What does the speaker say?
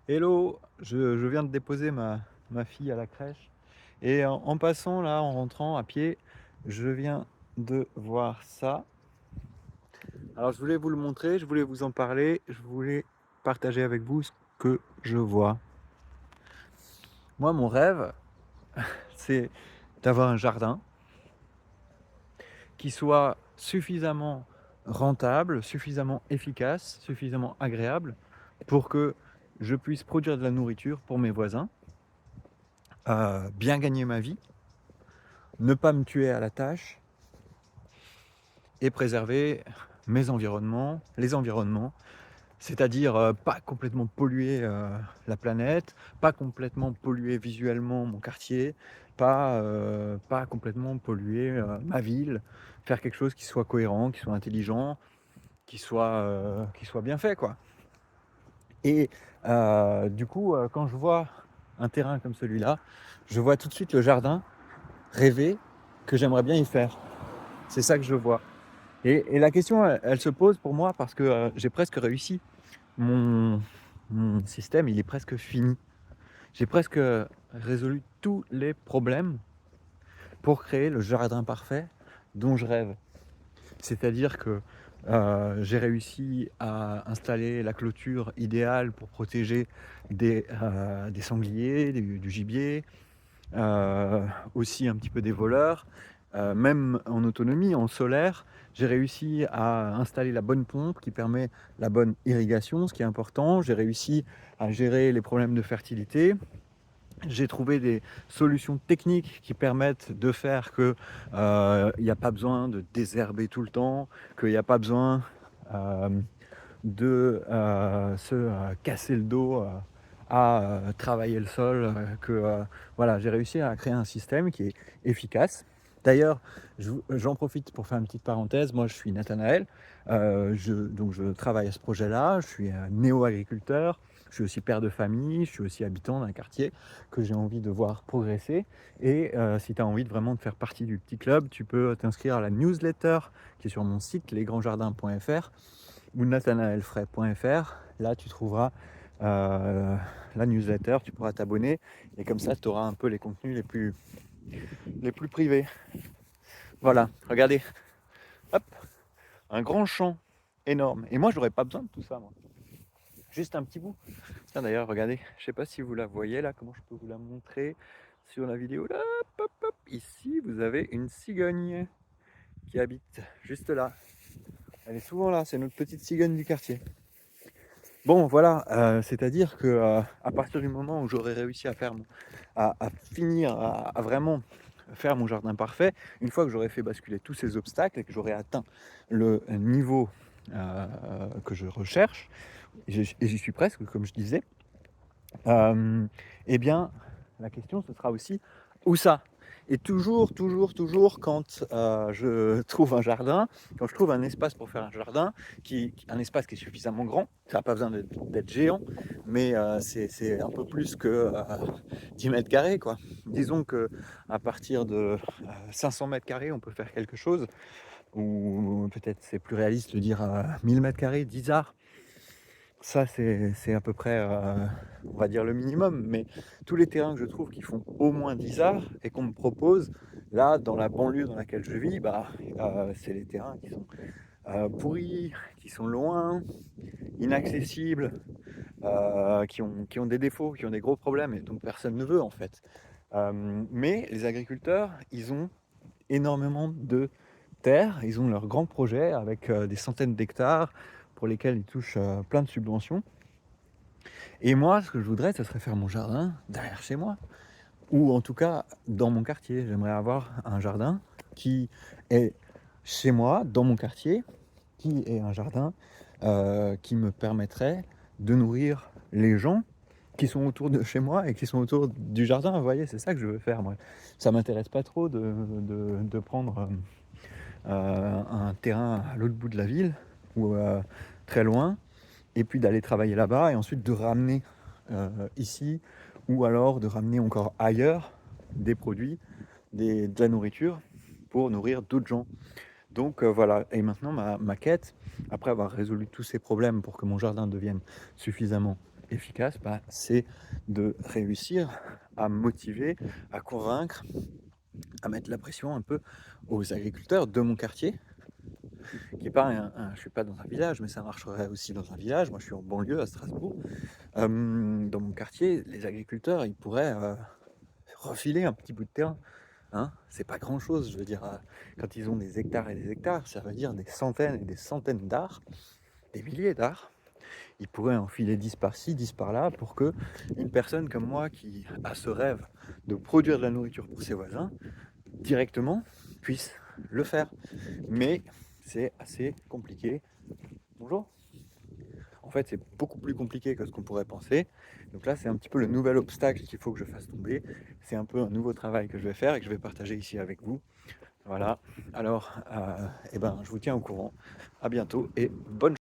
Hello, je viens de déposer ma fille à la crèche et en passant là, en rentrant à pied, je viens de voir ça. Alors je voulais vous le montrer, je voulais vous en parler, je voulais partager avec vous ce que je vois. Moi, mon rêve, c'est d'avoir un jardin qui soit suffisamment rentable, suffisamment efficace, suffisamment agréable pour que je puisse produire de la nourriture pour mes voisins, bien gagner ma vie, ne pas me tuer à la tâche et préserver mes environnements, les environnements, c'est-à-dire pas complètement polluer la planète, pas complètement polluer visuellement mon quartier, pas complètement polluer ma ville, faire quelque chose qui soit cohérent, qui soit intelligent, qui soit bien fait, quoi. Et du coup, quand je vois un terrain comme celui-là, je vois tout de suite le jardin rêvé que j'aimerais bien y faire. C'est ça que je vois. Et la question, elle se pose pour moi parce que j'ai presque réussi. Mon, mon système, il est presque fini. J'ai presque résolu tous les problèmes pour créer le jardin parfait dont je rêve. C'est-à-dire que j'ai réussi à installer la clôture idéale pour protéger des sangliers, du gibier, aussi un petit peu des voleurs, même en autonomie, en solaire. J'ai réussi à installer la bonne pompe qui permet la bonne irrigation, ce qui est important. J'ai réussi à gérer les problèmes de fertilité. J'ai trouvé des solutions techniques qui permettent de faire que il n'y a pas besoin de désherber tout le temps, qu'il n'y a pas besoin euh, de se casser le dos à travailler le sol, voilà, j'ai réussi à créer un système qui est efficace. D'ailleurs, j'en profite pour faire une petite parenthèse. Moi, je suis Nathanaël, donc je travaille à ce projet-là. Je suis néo-agriculteur, je suis aussi père de famille, je suis aussi habitant d'un quartier que j'ai envie de voir progresser. Et si tu as envie de vraiment de faire partie du petit club, tu peux t'inscrire à la newsletter qui est sur mon site lesgrandsjardins.fr ou nathanaelfray.fr. Là, tu trouveras la newsletter, tu pourras t'abonner et comme ça, tu auras un peu les contenus les plus privés. Voilà, regardez, hop, un grand champ énorme. Et moi, j'aurais pas besoin de tout ça, moi. Juste un petit bout. Tiens, d'ailleurs, regardez, je sais pas si vous la voyez là, comment je peux vous la montrer sur la vidéo. Là, hop, hop, hop. Ici, vous avez une cigogne qui habite juste là. Elle est souvent là, c'est notre petite cigogne du quartier. Bon, voilà, c'est-à-dire que, à partir du moment où j'aurai réussi à finir, à vraiment faire mon jardin parfait, une fois que j'aurai fait basculer tous ces obstacles et que j'aurai atteint le niveau, que je recherche, et j'y suis presque, comme je disais, hem, et bien, la question ce sera aussi: où ça? Et toujours quand, je trouve un jardin, quand je trouve un espace pour faire un jardin, un espace qui est suffisamment grand, ça a pas besoin d'être géant, mais c'est un peu plus que, 10 m², quoi. Disons qu'à partir de, 500 m², on peut faire quelque chose, ou peut-être c'est plus réaliste de dire, 1000 m², 10 arts. Ça, c'est à peu près, on va dire le minimum, mais tous les terrains que je trouve qui font au moins 10 arts et qu'on me propose, là, dans la banlieue dans laquelle je vis, bah, c'est les terrains qui sont pourris, qui sont loin, inaccessibles, qui ont des défauts, qui ont des gros problèmes, et donc personne ne veut en fait. Mais les agriculteurs, ils ont énormément de terre, ils ont leurs grands projets avec des centaines d'hectares pour lesquels ils touchent plein de subventions. Et moi, ce que je voudrais, ce serait faire mon jardin derrière chez moi, ou en tout cas dans mon quartier. J'aimerais avoir un jardin qui est chez moi, dans mon quartier, qui est un jardin qui me permettrait de nourrir les gens qui sont autour de chez moi et qui sont autour du jardin. Vous voyez, c'est ça que je veux faire, moi. Ça m'intéresse pas trop de prendre un terrain à l'autre bout de la ville ou très loin, et puis d'aller travailler là-bas et ensuite de ramener ici, ou alors de ramener encore ailleurs des produits, de la nourriture pour nourrir d'autres gens. Donc voilà, et maintenant ma quête, après avoir résolu tous ces problèmes pour que mon jardin devienne suffisamment efficace, bah, c'est de réussir à motiver, à convaincre, à mettre la pression un peu aux agriculteurs de mon quartier, qui est pas je suis pas dans un village, mais ça marcherait aussi dans un village. Moi, je suis en banlieue à Strasbourg. Dans mon quartier, les agriculteurs, ils pourraient refiler un petit bout de terrain. Hein, c'est pas grand-chose, je veux dire, quand ils ont des hectares et des hectares, ça veut dire des centaines et des centaines d'arts, des milliers d'arts. Ils pourraient enfiler 10 par-ci, 10 par-là, pour que une personne comme moi qui a ce rêve de produire de la nourriture pour ses voisins, directement, puisse le faire. Mais c'est assez compliqué. Bonjour. En fait, c'est beaucoup plus compliqué que ce qu'on pourrait penser. Donc là, c'est un petit peu le nouvel obstacle qu'il faut que je fasse tomber. C'est un peu un nouveau travail que je vais faire et que je vais partager ici avec vous. Voilà. Alors, eh ben, je vous tiens au courant. À bientôt et bonne